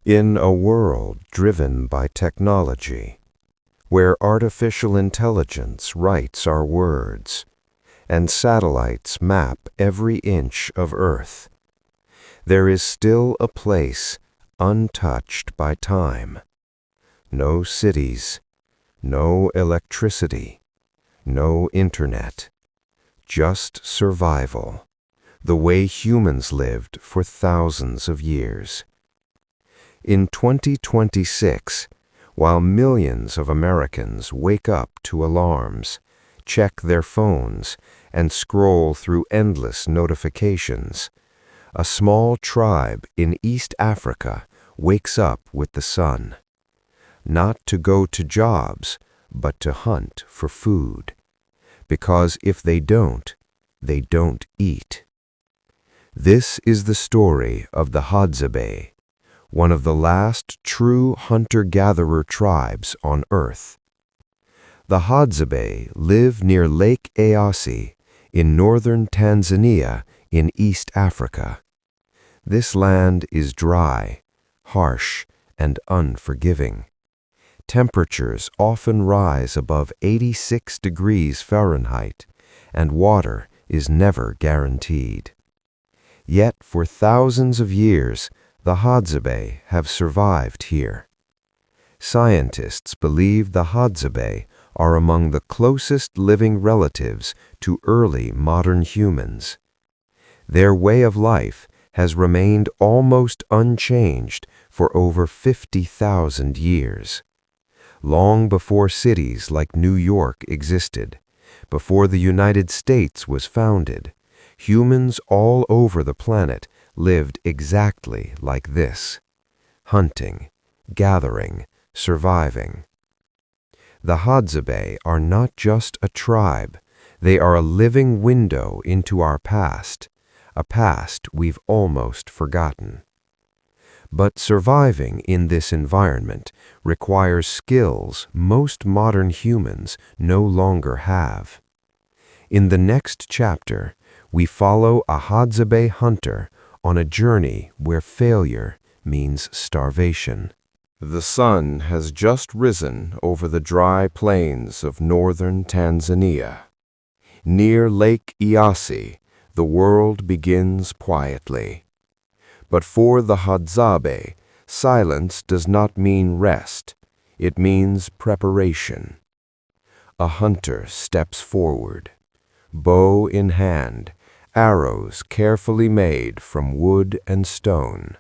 In a world driven by technology, where artificial intelligence writes our words and satellites map every inch of Earth, there is still a place untouched by time. No cities, no electricity, no internet, just survival, the way humans lived for thousands of years. In 2026, while millions of Americans wake up to alarms, check their phones, and scroll through endless notifications, a small tribe in East Africa wakes up with the sun, not to go to jobs, but to hunt for food. Because if they don't eat. This is the story of the Hadzabe, one of the last true hunter-gatherer tribes on Earth. The Hadzabe live near Lake Eyasi in northern Tanzania in East Africa. This land is dry, harsh, and unforgiving. Temperatures often rise above 86 degrees Fahrenheit, and water is never guaranteed. Yet for thousands of years, the Hadzabe have survived here. Scientists believe the Hadzabe are among the closest living relatives to early modern humans. Their way of life has remained almost unchanged for over 50,000 years. Long before cities like New York existed, before the United States was founded, humans all over the planet lived exactly like this: hunting, gathering, surviving. The Hadzabe are not just a tribe, they are a living window into our past, a past we've almost forgotten. But surviving in this environment requires skills most modern humans no longer have. In the next chapter, we follow a Hadzabe hunter on a journey where failure means starvation. The sun has just risen over the dry plains of northern Tanzania. Near Lake Eyasi, the world begins quietly. But for the Hadzabe, silence does not mean rest, it means preparation. A hunter steps forward, bow in hand, arrows carefully made from wood and stone.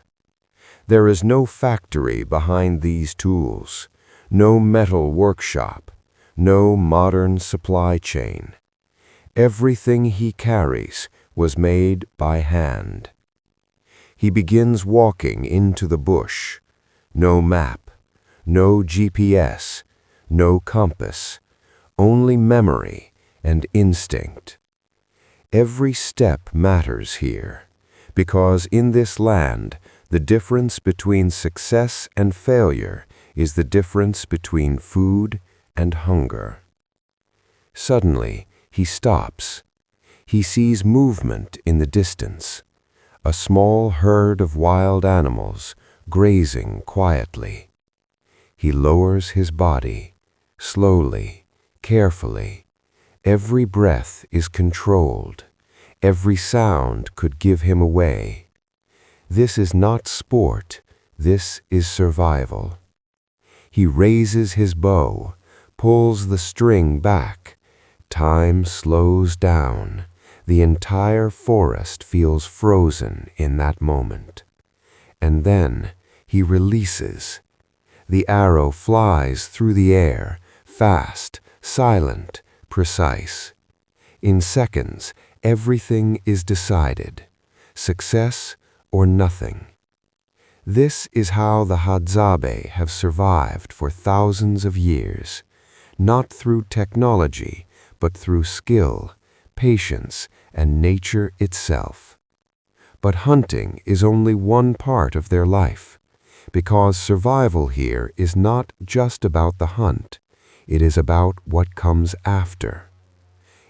There is no factory behind these tools, no metal workshop, no modern supply chain. Everything he carries was made by hand. He begins walking into the bush. No map, no GPS, no compass, only memory and instinct. Every step matters here, because in this land, the difference between success and failure is the difference between food and hunger. Suddenly, he stops. He sees movement in the distance, a small herd of wild animals grazing quietly. He lowers his body, slowly, carefully. Every breath is controlled. Every sound could give him away. This is not sport. This is survival. He raises his bow, pulls the string back. Time slows down. The entire forest feels frozen in that moment. And then he releases. The arrow flies through the air, fast, silent, precise. In seconds, everything is decided: success or nothing. This is how the Hadzabe have survived for thousands of years, not through technology, but through skill, patience, and nature itself. But hunting is only one part of their life, because survival here is not just about the hunt, it is about what comes after.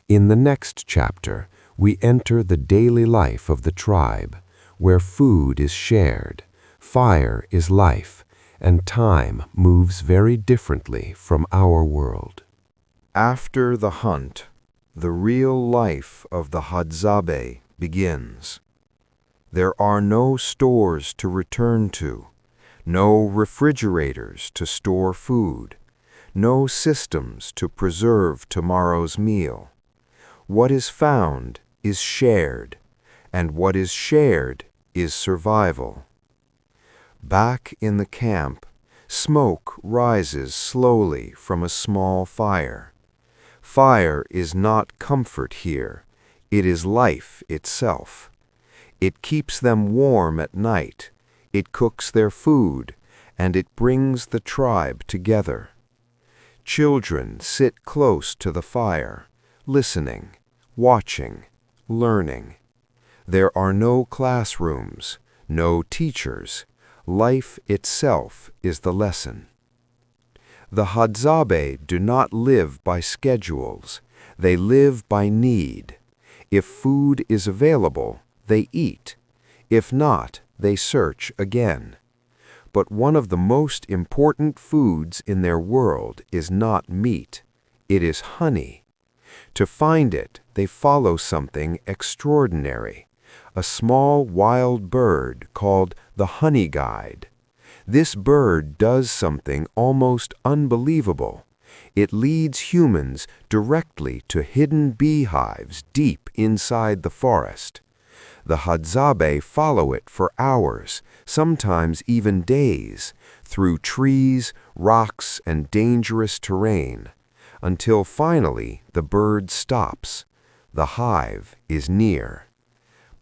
In the next chapter, we enter the daily life of the tribe, where food is shared, Fire is life, and time moves very differently from our world. After the hunt, the real life of the Hadzabe begins. There are no stores to return to, no refrigerators to store food, no systems to preserve tomorrow's meal. What is found is shared, and what is shared is survival. Back in the camp, smoke rises slowly from a small fire. Fire is not comfort here, it is life itself. It keeps them warm at night, it cooks their food, and it brings the tribe together. Children sit close to the fire, listening, watching, learning. There are no classrooms, no teachers. Life itself is the lesson. The Hadzabe do not live by schedules, they live by need. If food is available, they eat. If not, they search again. But one of the most important foods in their world is not meat, it is honey. To find it, they follow something extraordinary, a small wild bird called the honey guide. This bird does something almost unbelievable. It leads humans directly to hidden beehives deep inside the forest. The Hadzabe follow it for hours, sometimes even days, through trees, rocks, and dangerous terrain, until finally the bird stops. The hive is near.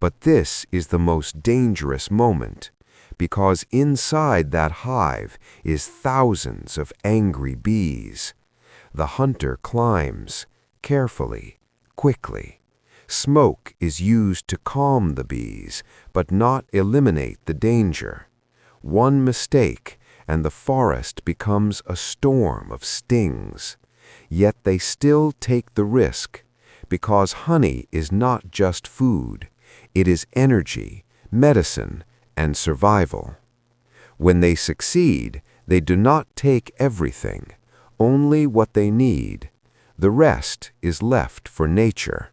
But this is the most dangerous moment, because inside that hive is thousands of angry bees. The hunter climbs, carefully, quickly. Smoke is used to calm the bees, but not eliminate the danger. One mistake, and the forest becomes a storm of stings. Yet they still take the risk, because honey is not just food. It is energy, medicine, and survival. When they succeed, they do not take everything, only what they need. The rest is left for nature.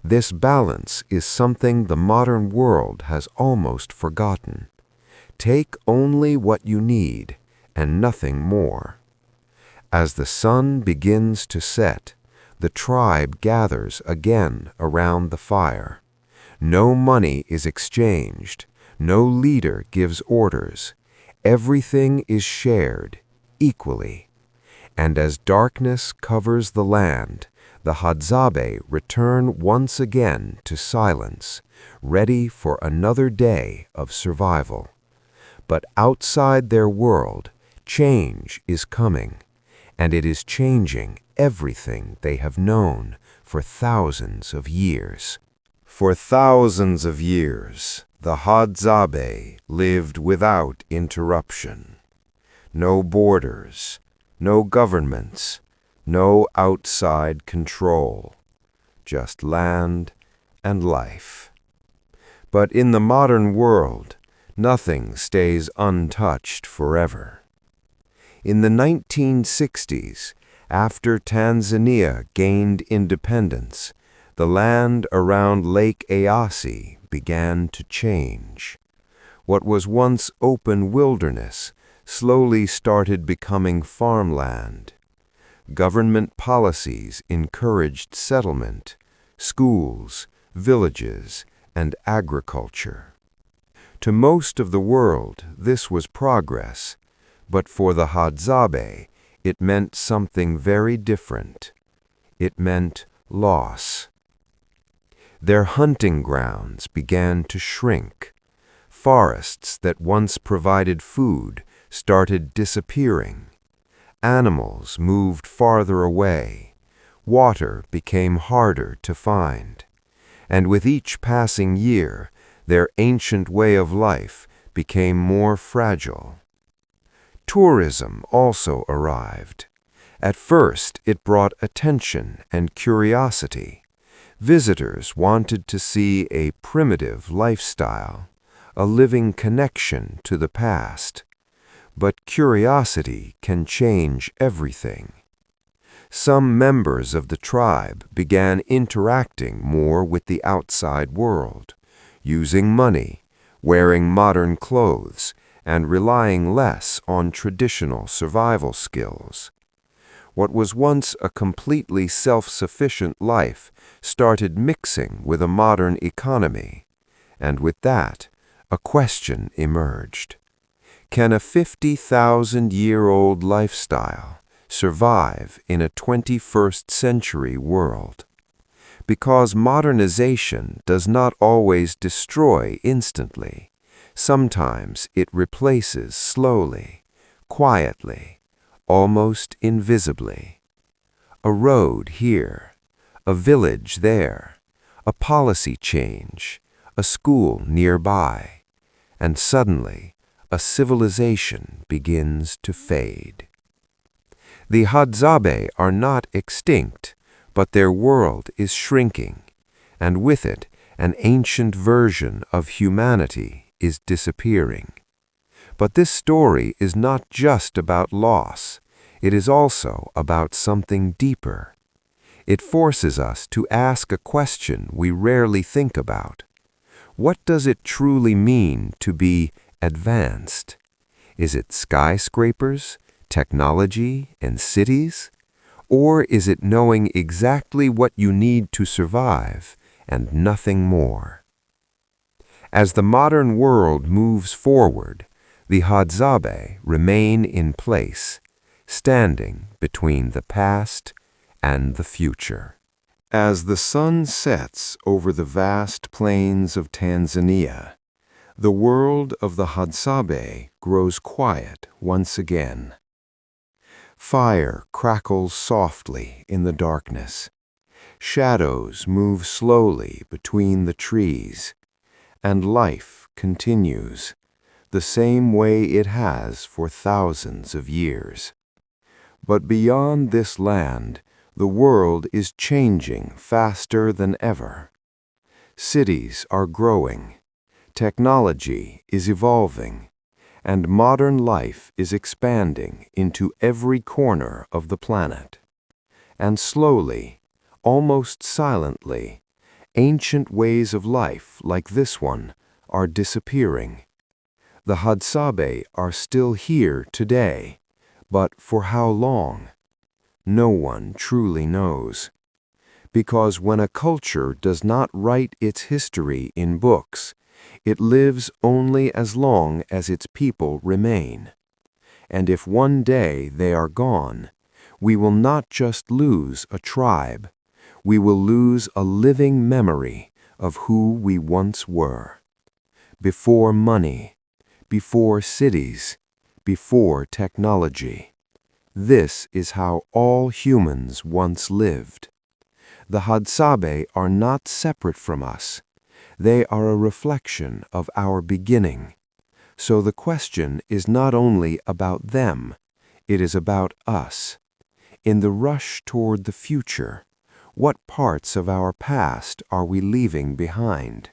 This balance is something the modern world has almost forgotten. Take only what you need, and nothing more. As the sun begins to set, the tribe gathers again around the fire. No money is exchanged, no leader gives orders. Everything is shared equally. And as darkness covers the land, the Hadzabe return once again to silence, ready for another day of survival. But outside their world, change is coming, and it is changing everything they have known for thousands of years. For thousands of years, the Hadzabe lived without interruption. No borders, no governments, no outside control, just land and life. But in the modern world, nothing stays untouched forever. In the 1960s, after Tanzania gained independence, the land around Lake Eyasi began to change. What was once open wilderness slowly started becoming farmland. Government policies encouraged settlement, schools, villages, and agriculture. To most of the world, this was progress, but for the Hadzabe, it meant something very different. It meant loss. Their hunting grounds began to shrink. Forests that once provided food started disappearing. Animals moved farther away. Water became harder to find. And with each passing year, their ancient way of life became more fragile. Tourism also arrived. At first, it brought attention and curiosity. Visitors wanted to see a primitive lifestyle, a living connection to the past. But curiosity can change everything. Some members of the tribe began interacting more with the outside world, using money, wearing modern clothes, and relying less on traditional survival skills. What was once a completely self-sufficient life started mixing with a modern economy, and with that, a question emerged. Can a 50,000-year-old lifestyle survive in a 21st century world? Because modernization does not always destroy instantly. Sometimes it replaces slowly, quietly, almost invisibly. A road here, a village there, a policy change, a school nearby, and suddenly a civilization begins to fade. The Hadzabe are not extinct, but their world is shrinking, and with it an ancient version of humanity is disappearing. But this story is not just about loss, it is also about something deeper. It forces us to ask a question we rarely think about. What does it truly mean to be advanced? Is it skyscrapers, technology, and cities? Or is it knowing exactly what you need to survive and nothing more? As the modern world moves forward, the Hadzabe remain in place, standing between the past and the future. As the sun sets over the vast plains of Tanzania, the world of the Hadzabe grows quiet once again. Fire crackles softly in the darkness. Shadows move slowly between the trees, and life continues the same way it has for thousands of years. But beyond this land, the world is changing faster than ever. Cities are growing, technology is evolving, and modern life is expanding into every corner of the planet. And slowly, almost silently, ancient ways of life like this one are disappearing. The Hadzabe are still here today, but for how long? No one truly knows. Because when a culture does not write its history in books, it lives only as long as its people remain. And if one day they are gone, we will not just lose a tribe, we will lose a living memory of who we once were. Before money, before cities, before technology. This is how all humans once lived. The Hadzabe are not separate from us. They are a reflection of our beginning. So the question is not only about them, it is about us. In the rush toward the future, what parts of our past are we leaving behind?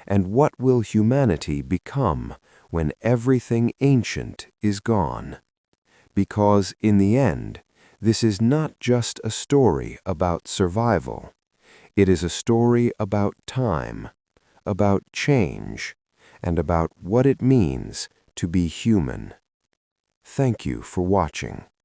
And what will humanity become when everything ancient is gone? Because in the end, this is not just a story about survival. It is a story about time, about change, and about what it means to be human. Thank you for watching.